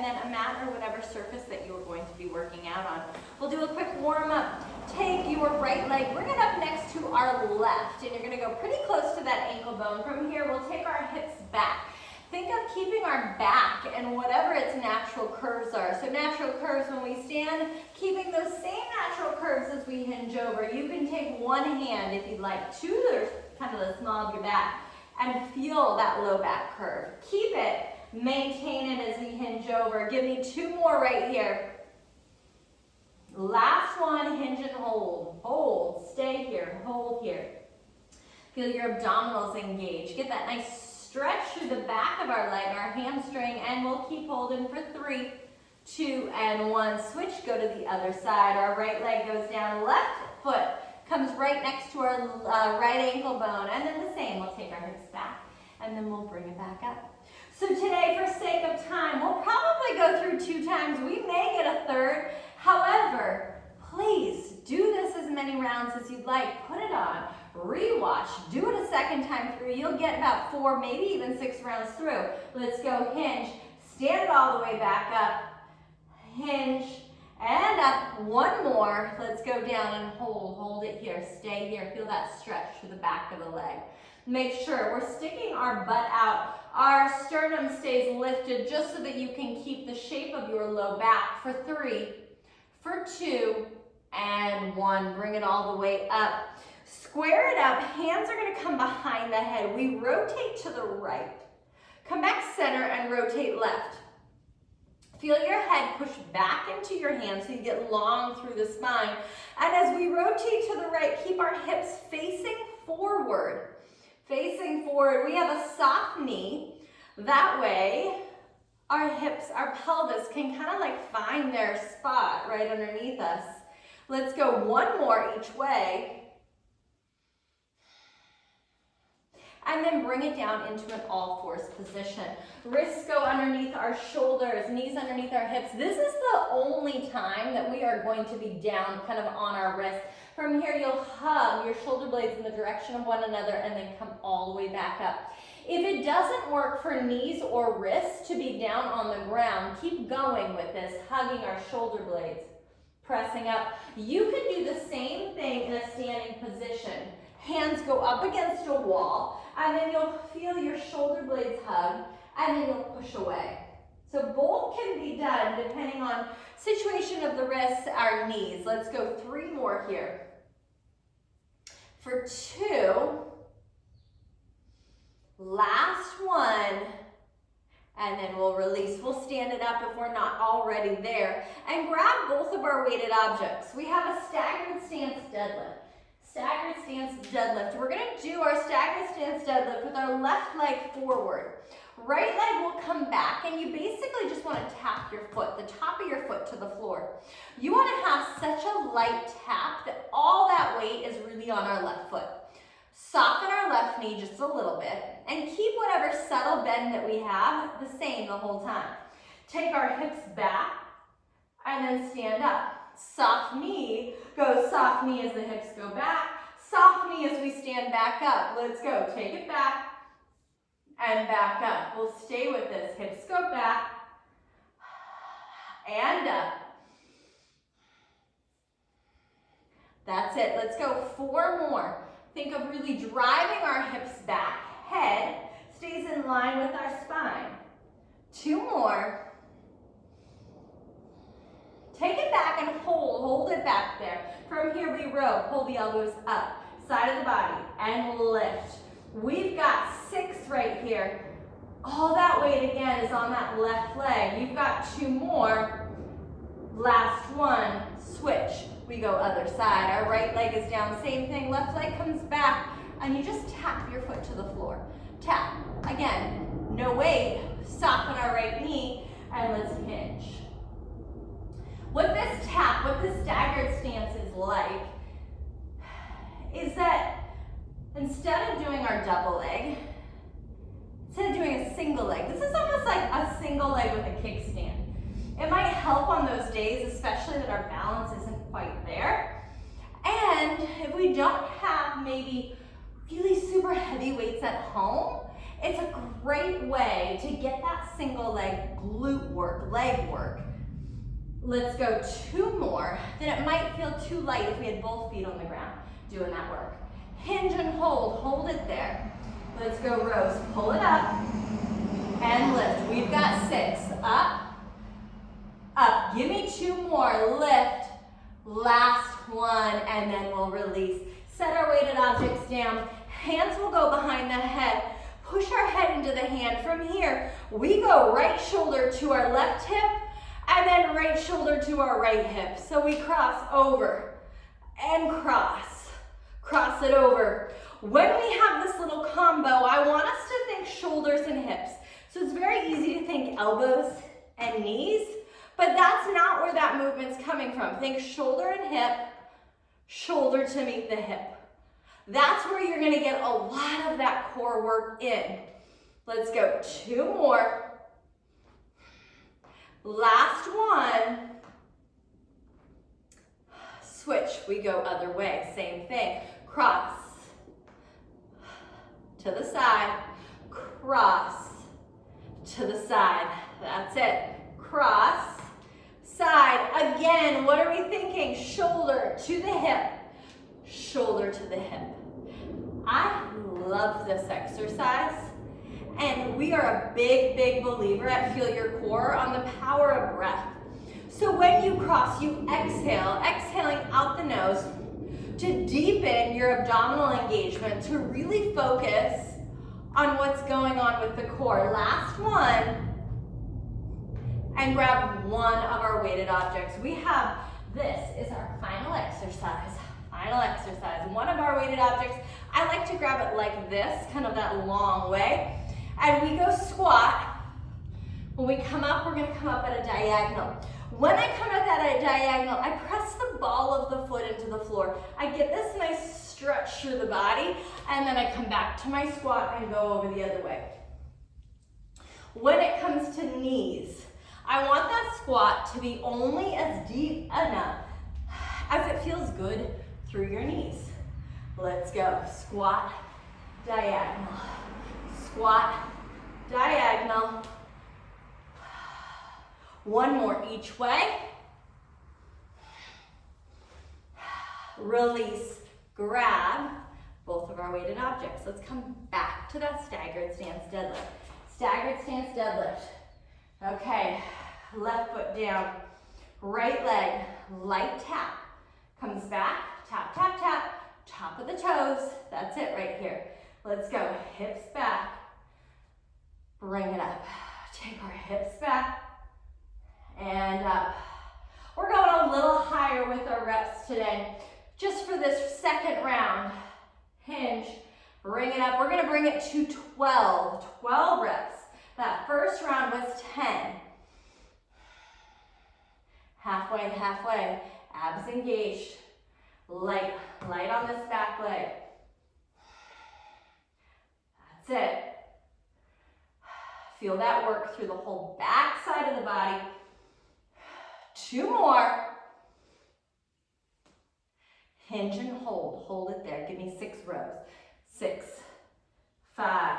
then a mat or whatever surface that you are going to be working out on. We'll do a quick warm up. Take your right leg, bring it up next to our left, and you're gonna go pretty close to that ankle bone. From here, we'll take our hips back. Think of keeping our back and whatever its natural curves are. So natural curves when we stand, keeping those same natural curves as we hinge over. You can take one hand if you'd like to, there's kind of the small of your back, and feel that low back curve. Keep it, maintain it as we hinge over. Give me 2 more right here. Last one, hinge and hold. Hold, stay here, hold here. Feel your abdominals engage. Get that nice stretch through the back of our leg, our hamstring, and we'll keep holding for 3, 2, and 1. Switch, go to the other side. Our right leg goes down, left foot comes right next to our right ankle bone, and then the same, we'll take our hips back, and then we'll bring it back up. So today, for sake of time, we'll probably go through 2 times. We may get a third. However, please do this as many rounds as you'd like. Put it on. Rewatch, do it a second time through. You'll get about 4, maybe even 6 rounds through. Let's go hinge, stand it all the way back up, hinge, and up. 1 more. Let's go down and hold it here, stay here. Feel that stretch through the back of the leg. Make sure we're sticking our butt out. Our sternum stays lifted just so that you can keep the shape of your low back for 3, for 2, and 1. Bring it all the way up. Square it up, hands are gonna come behind the head. We rotate to the right. Come back center and rotate left. Feel your head push back into your hands so you get long through the spine. And as we rotate to the right, keep our hips facing forward. Facing forward, we have a soft knee. That way, our hips, our pelvis can kind of like find their spot right underneath us. Let's go 1 more each way. And then bring it down into an all-fours position. Wrists go underneath our shoulders, knees underneath our hips. This is the only time that we are going to be down kind of on our wrists. From here, you'll hug your shoulder blades in the direction of one another and then come all the way back up. If it doesn't work for knees or wrists to be down on the ground, keep going with this, hugging our shoulder blades, pressing up. You can do the same thing in a standing position. Hands go up against a wall, and then you'll feel your shoulder blades hug, and then you'll push away. So both can be done depending on situation of the wrists, our knees. Let's go 3 more here. For 2, last one, and then we'll release. We'll stand it up if we're not already there, and grab both of our weighted objects. We have a staggered stance deadlift. Staggered stance deadlift. We're going to do our staggered stance deadlift with our left leg forward. Right leg will come back, and you basically just want to tap your foot, the top of your foot to the floor. You want to have such a light tap that all that weight is really on our left foot. Soften our left knee just a little bit, and keep whatever subtle bend that we have the same the whole time. Take our hips back, and then stand up. Soft knee, go soft knee as the hips go back, soft knee as we stand back up. Let's go, take it back and back up. We'll stay with this, hips go back and up. That's it, let's go 4 more. Think of really driving our hips back, head stays in line with our spine. 2 more. Take it back and hold it back there. From here we row, pull the elbows up, side of the body, and lift. We've got 6 right here. All that weight again is on that left leg. You've got 2 more. Last one, switch. We go other side. Our right leg is down, same thing. Left leg comes back, and you just tap your foot to the floor. Tap. Again, no weight. Soften our right knee, and let's hinge. What this tap, what this staggered stance is like, is that instead of doing our double leg, instead of doing a single leg, this is almost like a single leg with a kickstand. It might help on those days, especially that our balance isn't quite there. And if we don't have maybe really super heavy weights at home, it's a great way to get that single leg glute work, leg work. Let's go 2 more. Then it might feel too light if we had both feet on the ground doing that work. Hinge and hold it there. Let's go rows, pull it up and lift. We've got 6, up, up. Give me 2 more, lift, last one, and then we'll release. Set our weighted objects down. Hands will go behind the head. Push our head into the hand. From here, we go right shoulder to our left hip, and then right shoulder to our right hip. So we cross over and cross it over. When we have this little combo, I want us to think shoulders and hips. So it's very easy to think elbows and knees, but that's not where that movement's coming from. Think shoulder and hip, shoulder to meet the hip. That's where you're gonna get a lot of that core work in. Let's go 2 more. Last one. Switch, we go other way, same thing. Cross to the side, cross to the side. That's it. Cross, side. Again, what are we thinking? Shoulder to the hip, shoulder to the hip. I love this exercise, and we are a big believer at Feel Your Core on the power of breath. So when you cross, you exhale, exhaling out the nose to deepen your abdominal engagement, to really focus on what's going on with the core. Last one, and grab one of our weighted objects. We have, this is our final exercise. One of our weighted objects, I like to grab it like this, kind of that long way. And we go squat. When we come up, we're gonna come up at a diagonal. When I come up at a diagonal, I press the ball of the foot into the floor. I get this nice stretch through the body, and then I come back to my squat and go over the other way. When it comes to knees, I want that squat to be only as deep enough as it feels good through your knees. Let's go. Squat, diagonal. Squat, diagonal. One more each way. Release, grab both of our weighted objects. Let's come back to that staggered stance deadlift. Staggered stance deadlift. Okay, left foot down, right leg, light tap. Comes back, tap, tap, tap, top of the toes. That's it right here. Let's go, hips back, bring it up. Take our hips back and up. We're going a little higher with our reps today. Just for this second round, hinge, bring it up. We're gonna bring it to 12 reps. That first round was 10. Halfway, halfway, abs engaged. Light on this back leg. That's it. Feel that work through the whole back side of the body. 2 more. Hinge and hold it there. Give me 6 rows. 6, 5,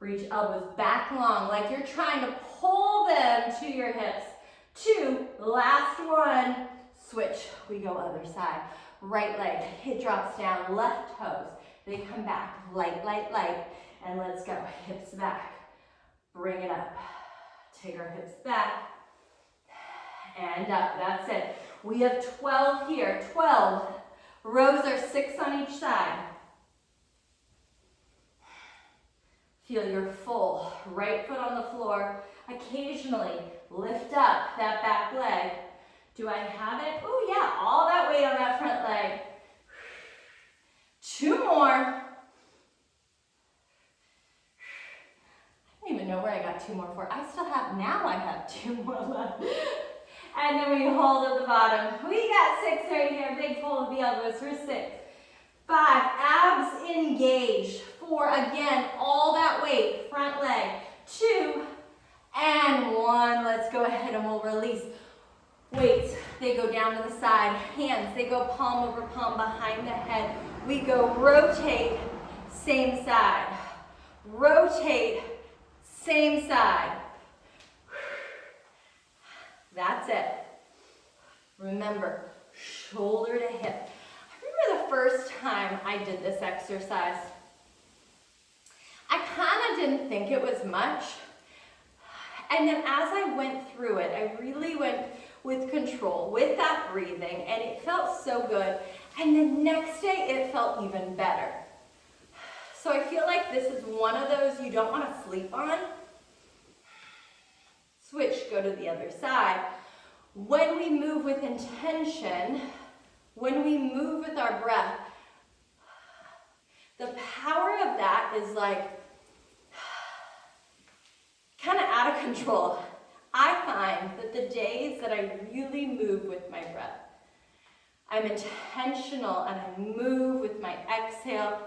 reach elbows back long, like you're trying to pull them to your hips. 2, last one, switch, we go other side. Right leg, it drops down, left toes, they come back, light, and let's go, hips back, bring it up, take our hips back, and up, that's it. We have 12 here, 12, rows are 6 on each side. Feel your full right foot on the floor. Occasionally lift up that back leg. Do I have it? Oh yeah, all that weight on that front leg. 2 more. I don't even know where I got 2 more for. Now I have 2 more left. And then we hold at the bottom. We got 6 right here. Big pull of the elbows for 6. 5, abs engaged. 4, again, all that weight, front leg. 2, and 1. Let's go ahead and we'll release. Weights, they go down to the side. Hands, they go palm over palm behind the head. We go rotate, same side. Rotate, Same side. That's it. Remember, shoulder to hip. I remember the first time I did this exercise. I kind of didn't think it was much. And then as I went through it, I really went with control, with that breathing, and it felt so good. And the next day, it felt even better. So I feel like this is one of those you don't want to sleep on. Switch, go to the other side. When we move with intention, when we move with our breath, the power of that is like kind of out of control. I find that the days that I really move with my breath, I'm intentional and I move with my exhale,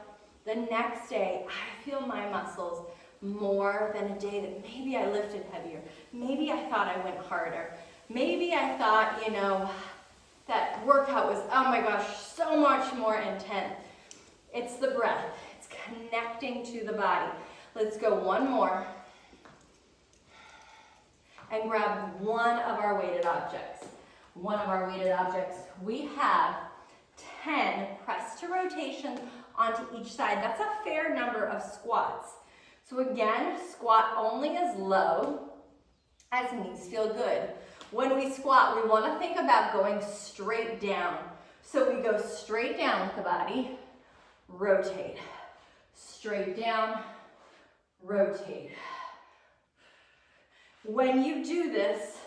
the next day I feel my muscles more than a day that maybe I lifted heavier. Maybe I thought I went harder. Maybe I thought, that workout was, oh my gosh, so much more intense. It's the breath. It's connecting to the body. Let's go one more. And grab one of our weighted objects. One of our weighted objects. We have 10 press to rotations onto each side. That's a fair number of squats. So again, squat only as low as knees feel good. When we squat, we want to think about going straight down. So we go straight down with the body, rotate. Straight down, rotate. When you do this,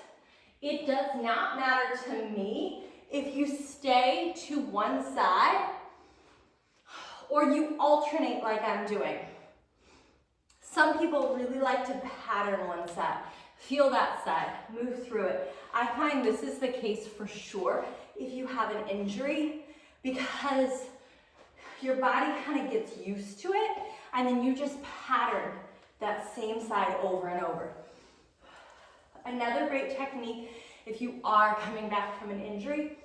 it does not matter to me if you stay to one side or you alternate like I'm doing. Some people really like to pattern one side. Feel that side, move through it. I find this is the case for sure if you have an injury because your body kind of gets used to it and then you just pattern that same side over and over. Another great technique if you are coming back from an injury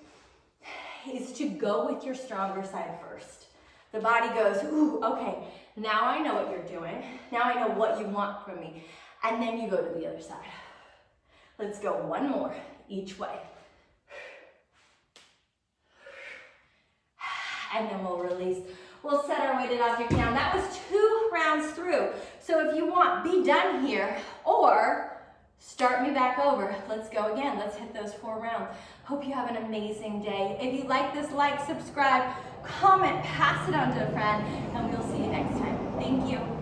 is to go with your stronger side first. The body goes, ooh, okay, now I know what you're doing. Now I know what you want from me. And then you go to the other side. Let's go one more each way. And then we'll release. We'll set our weighted object down. That was 2 rounds through. So if you want, be done here or start me back over. Let's go again. Let's hit those 4 rounds. Hope you have an amazing day. If you like this, like, subscribe, comment, pass it on to a friend, and we'll see you next time. Thank you.